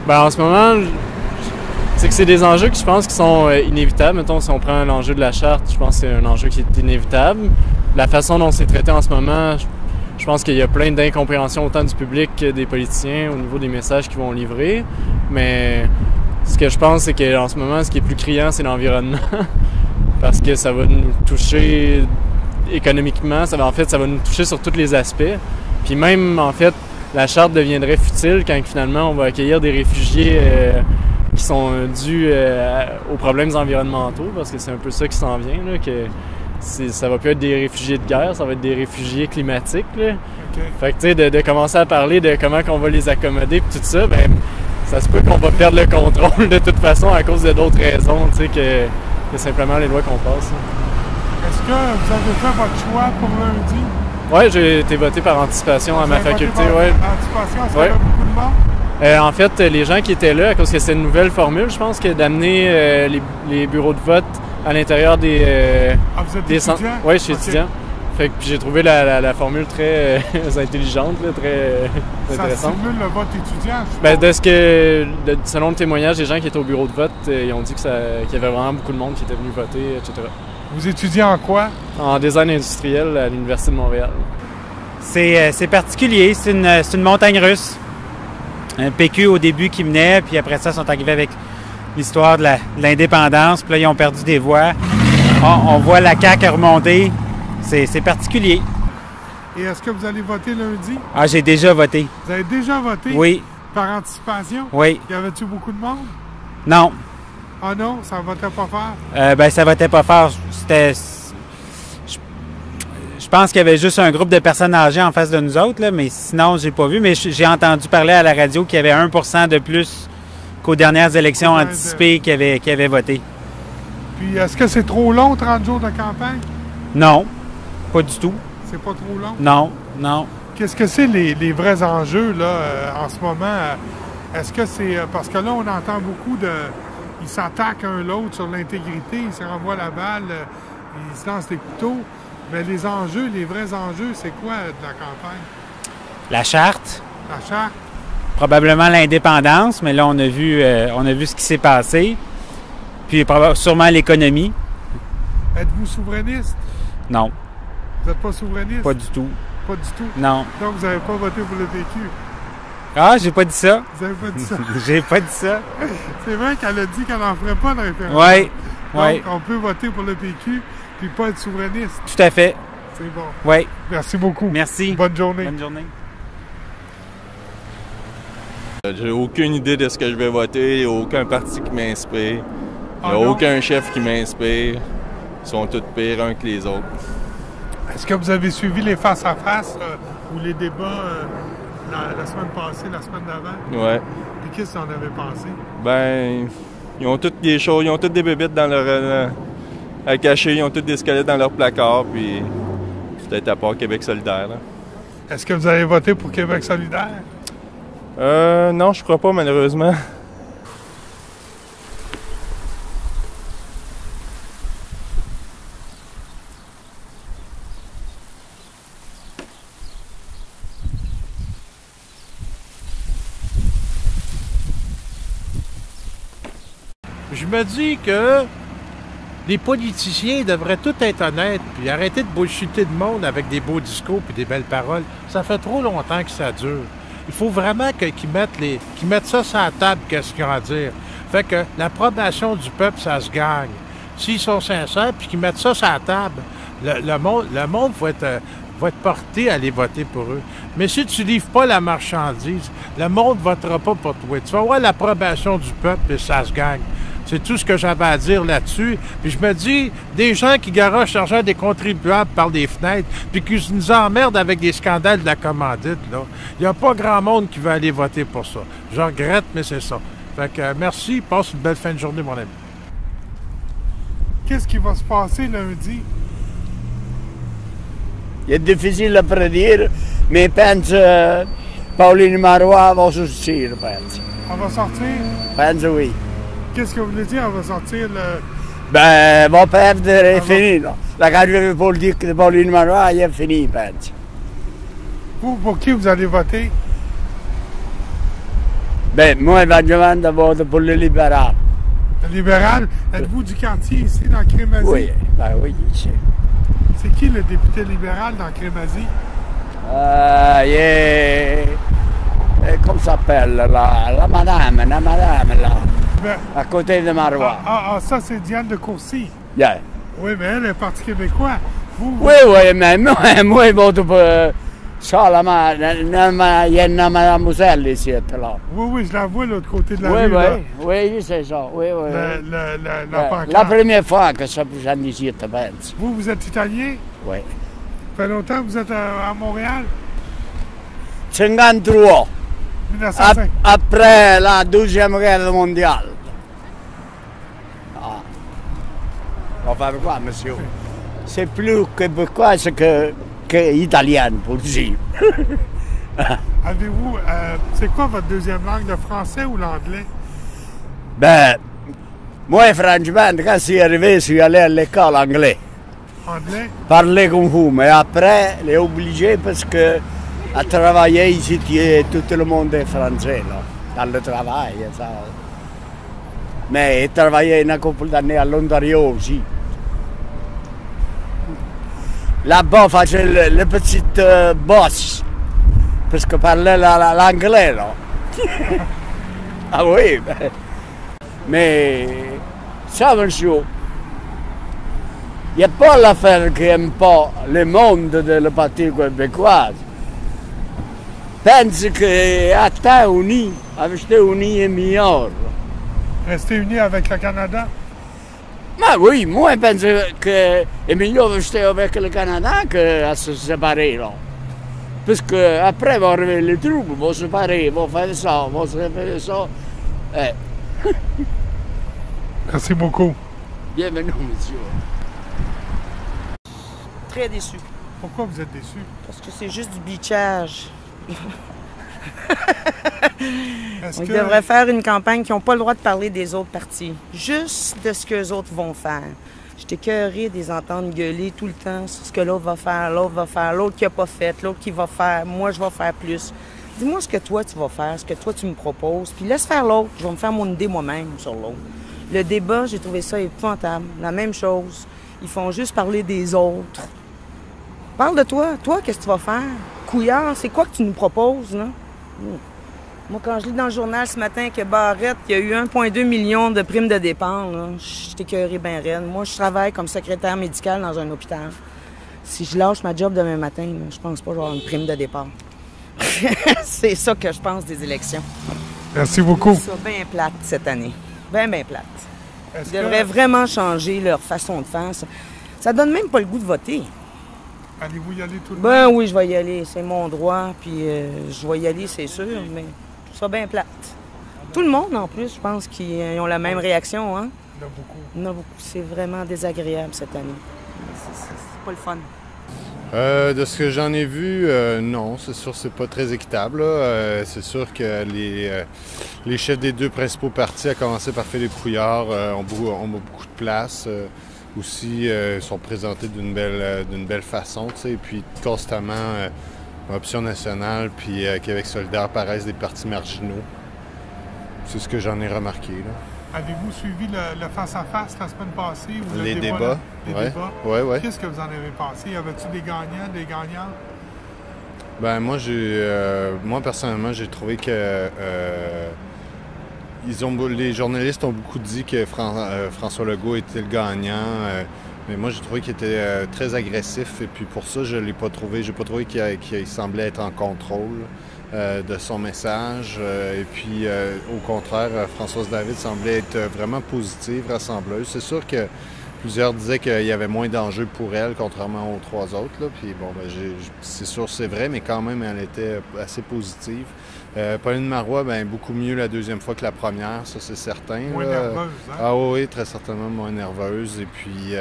Ben, en ce moment, c'est que c'est des enjeux que je pense qui sont inévitables. Mettons, si on prend l'enjeu de la charte, je pense que c'est un enjeu qui est inévitable. La façon dont c'est traité en ce moment, je pense qu'il y a plein d'incompréhension autant du public que des politiciens au niveau des messages qu'ils vont livrer. Mais ce que je pense, c'est qu'en ce moment, ce qui est plus criant, c'est l'environnement. Parce que ça va nous toucher économiquement, ça va nous toucher sur tous les aspects. Puis même, en fait, la charte deviendrait futile quand finalement on va accueillir des réfugiés qui sont dus aux problèmes environnementaux, parce que c'est un peu ça qui s'en vient, là, que ça va plus être des réfugiés de guerre, ça va être des réfugiés climatiques. Là. Okay. Fait que tu sais, de commencer à parler de comment on va les accommoder et tout ça, ben ça se peut qu'on va perdre le contrôle de toute façon à cause de d'autres raisons, tu sais, que simplement les lois qu'on passe. Là. Est-ce que vous avez fait votre choix pour lundi? Oui, j'ai été voté par anticipation à ma faculté. Ouais. Anticipation, est-ce qu'il y avait beaucoup de monde? En fait, les gens qui étaient là, à cause que c'est une nouvelle formule, je pense, que d'amener les bureaux de vote à l'intérieur des vous êtes étudiant? Oui, je suis étudiant. Fait que j'ai trouvé la formule très intelligente, là, très intéressante. Ça stimule le vote étudiant? Ben, selon le témoignage des gens qui étaient au bureau de vote, ils ont dit qu'il y avait vraiment beaucoup de monde qui était venu voter, etc. Vous étudiez en quoi? En design industriel à l'Université de Montréal. C'est particulier, c'est une montagne russe. Un PQ au début qui menait, puis après ça, ils sont arrivés avec l'histoire de l'indépendance, puis là, ils ont perdu des voix. On voit la CAQ remonter. C'est particulier. Et est-ce que vous allez voter lundi? Ah, j'ai déjà voté. Vous avez déjà voté? Oui. Par anticipation? Oui. Y avait-tu beaucoup de monde? Non. Ah non? Ça ne votait pas fort? Ben, ça votait pas fort. Je pense qu'il y avait juste un groupe de personnes âgées en face de nous autres, là, mais sinon, j'ai pas vu. Mais j'ai entendu parler à la radio qu'il y avait 1% de plus qu'aux dernières élections anticipées qui avaient voté. Puis, est-ce que c'est trop long, 30 jours de campagne? Non, pas du tout. C'est pas trop long? Non, non. Qu'est-ce que c'est les vrais enjeux, là, en ce moment? Est-ce que c'est... Parce que là, on entend beaucoup de... Ils s'attaquent un l'autre sur l'intégrité, ils se renvoient la balle, ils se lancent des couteaux. Mais les enjeux, les vrais enjeux, c'est quoi de la campagne? La charte. La charte? Probablement l'indépendance, mais là, on a vu ce qui s'est passé. Puis sûrement l'économie. Êtes-vous souverainiste? Non. Vous n'êtes pas souverainiste? Pas du tout. Pas du tout? Non. Donc, vous n'avez pas voté pour le PQ? Ah, j'ai pas dit ça. Vous n'avez pas dit ça? J'ai pas dit ça. C'est vrai qu'elle a dit qu'elle n'en ferait pas de référendum. Oui. Donc, on peut voter pour le PQ puis pas être souverainiste. Tout à fait. C'est bon. Oui. Merci beaucoup. Merci. Bonne journée. Bonne journée. J'ai aucune idée de ce que je vais voter, aucun parti qui m'inspire. Il n'y a aucun chef qui m'inspire. Ils sont tous pires uns que les autres. Est-ce que vous avez suivi les face-à-face ou les débats la semaine passée, la semaine d'avant? Ouais. Puis qu'est-ce que vous en avez pensé? Ben, ils ont toutes des choses, ils ont toutes des bébites dans leur... à cacher, ils ont tous des squelettes dans leur placard, puis peut-être à part Québec solidaire. Là. Est-ce que vous allez voter pour Québec solidaire? Non, je crois pas, malheureusement. Je me dis que les politiciens devraient tous être honnêtes puis arrêter de bullshiter le monde avec des beaux discours puis des belles paroles. Ça fait trop longtemps que ça dure. Il faut vraiment qu'ils mettent ça sur la table, qu'est-ce qu'ils ont à dire. Fait que l'approbation du peuple, ça se gagne. S'ils sont sincères puis qu'ils mettent ça sur la table, le monde va être porté à aller voter pour eux. Mais si tu livres pas la marchandise, le monde ne votera pas pour toi. Tu vas avoir l'approbation du peuple et ça se gagne. C'est tout ce que j'avais à dire là-dessus. Puis je me dis, des gens qui garochent l'argent des contribuables par les fenêtres, puis qui nous emmerdent avec des scandales de la commandite, là, il n'y a pas grand monde qui va aller voter pour ça. Je regrette, mais c'est ça. Fait que merci, passe une belle fin de journée, mon ami. Qu'est-ce qui va se passer lundi? C'est difficile à prédire, mais pense Pauline Marois va sortir, pense. Elle va sortir? Pense oui. Qu'est-ce que vous voulez dire? Elle va sortir le... Ben, elle va perdre, est fini. Là. La carrière politique de Pauline Marois est finie, pense. Vous, pour qui vous allez voter? Ben, moi, éventuellement, vote pour le libéral. Le libéral, êtes-vous du quartier ici, dans Crémazie? Oui, ben oui, ici. C'est qui le député libéral dans Crémazie? Comment ça s'appelle, la madame, là, Ben, à côté de Marois. ça, c'est Diane de Courcy. Yeah. Oui, mais elle est Parti québécois. Vous, Oui, mais moi, je vote pour ça, il y a une mademoiselle ici, là. oui, je la vois de l'autre côté de la Oui, rue. là. oui, c'est ça, oui. La pancarte. La première fois que ça j'en ici, tu penses. Vous êtes italien? Oui. Ça fait longtemps que vous êtes à Montréal? 53, 1905. après la Deuxième Guerre mondiale. Ah. On va faire quoi, monsieur? C'est plus québécois que italien, pour dire. Avez-vous... c'est quoi votre deuxième langue, le français ou l'anglais? Ben, moi, franchement, quand je suis arrivé, je suis allé à l'école anglais. Anglais? Parler comme vous, mais après, il est obligé parce que à travailler ici, tout le monde est français, là, dans le travail. Ça. Mais il travaillait une couple d'années à l'Ontario aussi. Là-bas, faisait le petit boss, parce que parlait l'anglais, là. Ah oui, mais ça, monsieur, il n'y a pas l'affaire qui n'aime pas le monde de la partie québécoise. Pense qu'à temps uni, avec uni est meilleur. Rester unis avec le Canada? Mais oui, moi, je pense que c'est mieux de rester avec le Canada qu'à se séparer, là. Parce qu'après, vont arriver les troupes, vont se séparer, vont faire ça, vont se faire ça. Merci beaucoup. Bienvenue, monsieur. Très déçu. Pourquoi vous êtes déçu? Parce que c'est juste du bleachage. Est-ce On que... devrait faire une campagne qui n'ont pas le droit de parler des autres partis. Juste de ce que les autres vont faire. J'étais écœurée de les entendre gueuler tout le temps sur ce que l'autre va faire, l'autre qui n'a pas fait, l'autre qui va faire, moi je vais faire plus. Dis-moi ce que toi tu vas faire, ce que toi tu me proposes, puis laisse faire l'autre. Je vais me faire mon idée moi-même sur l'autre. Le débat, j'ai trouvé ça épouvantable. La même chose. Ils font juste parler des autres. Parle de toi. Toi, qu'est-ce que tu vas faire? Couillard, c'est quoi que tu nous proposes, là? Moi, quand je lis dans le journal ce matin que Barrette, il y a eu 1,2 million de primes de dépenses, je suis écœurée bien raide. Moi, je travaille comme secrétaire médical dans un hôpital. Si je lâche ma job demain matin, là, je pense pas que je vais avoir une prime de départ. C'est ça que je pense des élections. Merci beaucoup. C'est ça bien plate cette année. Bien plate. Est-ce Ils devraient vraiment changer leur façon de faire. Ça donne même pas le goût de voter. Allez-vous y aller tout le Ben monde? oui, je vais y aller. C'est mon droit. Puis je vais y aller, c'est sûr. Mais je trouve ça bien plate. Tout le monde, en plus, je pense qu'ils ont la même réaction. Hein? Il y en a beaucoup. Il y en a beaucoup. C'est vraiment désagréable cette année. C'est pas le fun. De ce que j'en ai vu, non, c'est sûr que c'est pas très équitable. C'est sûr que les chefs des deux principaux partis, à commencer par Philippe Couillard, ont beaucoup de place. Aussi, sont présentés d'une belle façon, tu sais, et puis constamment, Option nationale puis Québec solidaire paraissent des partis marginaux. C'est ce que j'en ai remarqué, là. Avez-vous suivi le face-à-face la semaine passée? Ou Les le débats. Les Ouais. débats? Ouais. Qu'est-ce que vous en avez pensé? Y avait-tu des gagnants, des gagnantes? Ben moi personnellement, j'ai trouvé que les journalistes ont beaucoup dit que François Legault était le gagnant, mais moi j'ai trouvé qu'il était très agressif et puis pour ça je l'ai pas trouvé. J'ai pas trouvé qu'il semblait être en contrôle de son message. Et puis au contraire, Françoise David semblait être vraiment positive, rassembleuse. C'est sûr que plusieurs disaient qu'il y avait moins d'enjeux pour elle, contrairement aux trois autres. Là. Puis bon, c'est sûr, c'est vrai, mais quand même, elle était assez positive. Pauline Marois, beaucoup mieux la deuxième fois que la première, ça c'est certain. Moins nerveuse, hein? Ah oui, très certainement moins nerveuse. Et puis,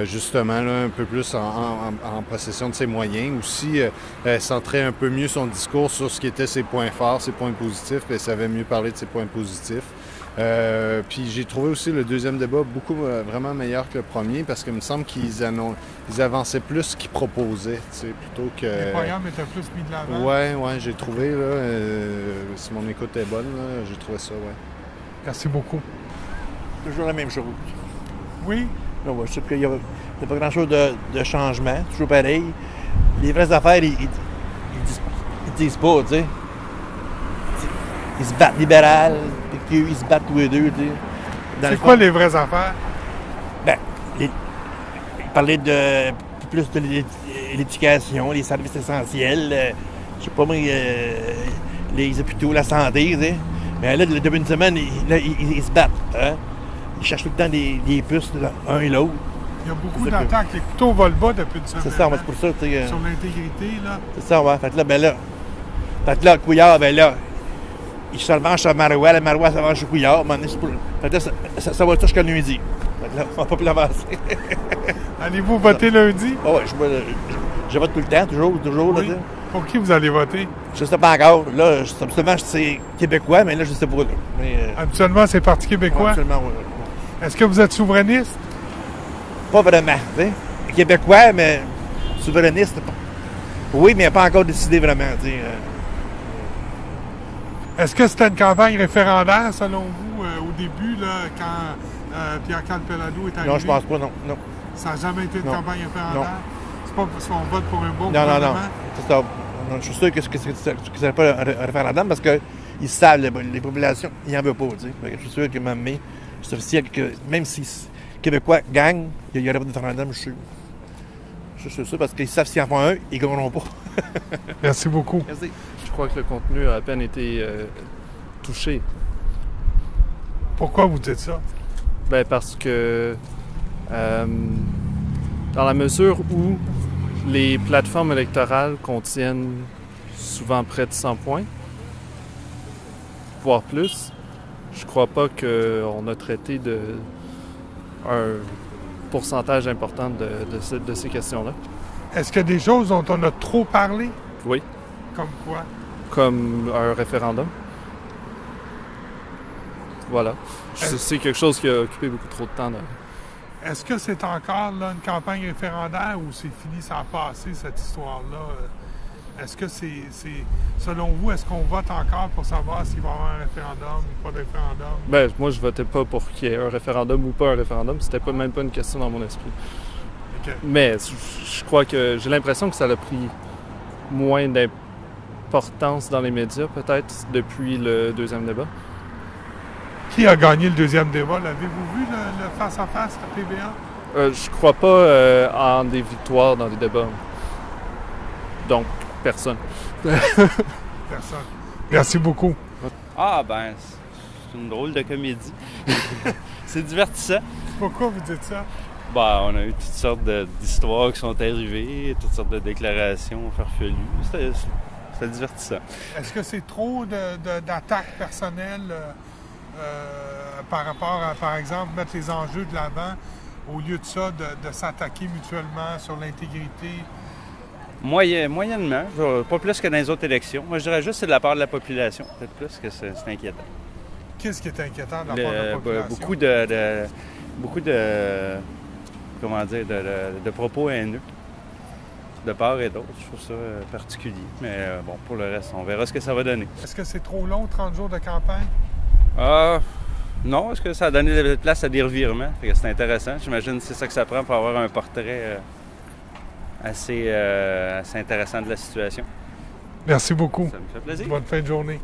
justement, là, un peu plus en possession de ses moyens. Aussi, centrer un peu mieux son discours sur ce qui était ses points forts, ses points positifs, puis elle savait mieux parler de ses points positifs. Puis j'ai trouvé aussi le deuxième débat beaucoup vraiment meilleur que le premier parce qu'il me semble qu'ils avançaient plus ce qu'ils proposaient, plutôt que... Les programmes étaient plus mis de l'avant. Ouais, j'ai trouvé, là, si mon écoute est bonne, là, j'ai trouvé ça, ouais. Merci beaucoup. Toujours la même chose. Oui? Non, je sais qu'il n'y a pas grand-chose de changement, toujours pareil. Les vraies affaires, ils disent pas, tu sais. Ils se battent libéral, puis ils se battent tous les deux, tu sais. C'est quoi les vraies affaires? Ben, ils parlaient de plus de l'éducation, les services essentiels, je sais pas moi, les hôpitaux, la santé, tu sais. Mais là, depuis une semaine, ils se battent, hein. Ils cherchent tout le temps des puces, l'un et l'autre. Il y a beaucoup d'attaques. Les couteaux volent bas depuis une semaine. C'est ça, c'est pour ça, tu sais. Sur l'intégrité, là. C'est ça, ouais. Fait que là, Couillard, ben là, il se revanche à Marois, la Marois se revanche au Couillard. Fait que là, ça va tout jusqu'à lundi. Fait que là, on va pas plus avancer. Allez-vous voter lundi? Oh, ouais, je vote tout le temps, toujours, oui. Là, pour qui vous allez voter? Je sais pas encore. Là, absolument, c'est québécois, mais là, je sais pas. Là. Mais, habituellement, c'est Parti québécois? Absolument, oui. Est-ce que vous êtes souverainiste? Pas vraiment, tu sais. Québécois, mais souverainiste, oui, mais pas encore décidé vraiment, tu sais. Est-ce que c'était une campagne référendaire, selon vous, au début, là, quand Pierre-Carl Pelado est arrivé? Non, je pense pas, non. Ça n'a jamais été une campagne référendaire? Non. C'est pas parce qu'on vote pour un bon gouvernement? Non. C'est ça. Je suis sûr que ce n'est pas un référendum parce qu'ils savent, les populations, ils n'en veulent pas, tu sais. Je suis sûr que même, c'est officiel que même si les Québécois gagnent, il n'y aurait pas de référendum, je suis sûr, parce qu'ils savent s'ils en font un, ils ne gagneront pas. Merci beaucoup. Merci. Je crois que le contenu a à peine été touché. Pourquoi vous dites ça? Ben parce que dans la mesure où les plateformes électorales contiennent souvent près de 100 points, voire plus, je crois pas qu'on a traité un pourcentage important de ces questions-là. Est-ce qu'il y a des choses dont on a trop parlé? Oui. Comme quoi? Comme un référendum. Voilà. C'est quelque chose qui a occupé beaucoup trop de temps. Est-ce que c'est encore là, une campagne référendaire ou c'est fini, ça a passé, cette histoire-là? Est-ce que selon vous, est-ce qu'on vote encore pour savoir s'il va y avoir un référendum ou pas de référendum? Ben, moi, je votais pas pour qu'il y ait un référendum ou pas un référendum. C'était même pas une question dans mon esprit. Okay. Mais je crois que j'ai l'impression que ça a pris moins d'importance dans les médias, peut-être, depuis le deuxième débat. Qui a gagné le deuxième débat? L'avez-vous vu, le face-à-face à TVA? Je crois pas en des victoires dans des débats. Donc, personne. Personne. Merci beaucoup. Ah ben, c'est une drôle de comédie. C'est divertissant. Pourquoi vous dites ça? Ben, on a eu toutes sortes d'histoires qui sont arrivées, toutes sortes de déclarations farfelues. C'était divertissant. Est-ce que c'est trop d'attaques personnelles par rapport à, par exemple, mettre les enjeux de l'avant au lieu de ça, de s'attaquer mutuellement sur l'intégrité? Moyennement, pas plus que dans les autres élections. Moi, je dirais juste que c'est de la part de la population, peut-être plus que c'est inquiétant. Qu'est-ce qui est inquiétant de la part de la population? Beaucoup de comment dire, de propos haineux de part et d'autre. Je trouve ça particulier. Mais bon, pour le reste, on verra ce que ça va donner. Est-ce que c'est trop long, 30 jours de campagne? Non, est-ce que ça a donné de la place à des revirements? C'est intéressant. J'imagine que c'est ça que ça prend pour avoir un portrait assez intéressant de la situation. Merci beaucoup. Ça me fait plaisir. Bonne fin de journée.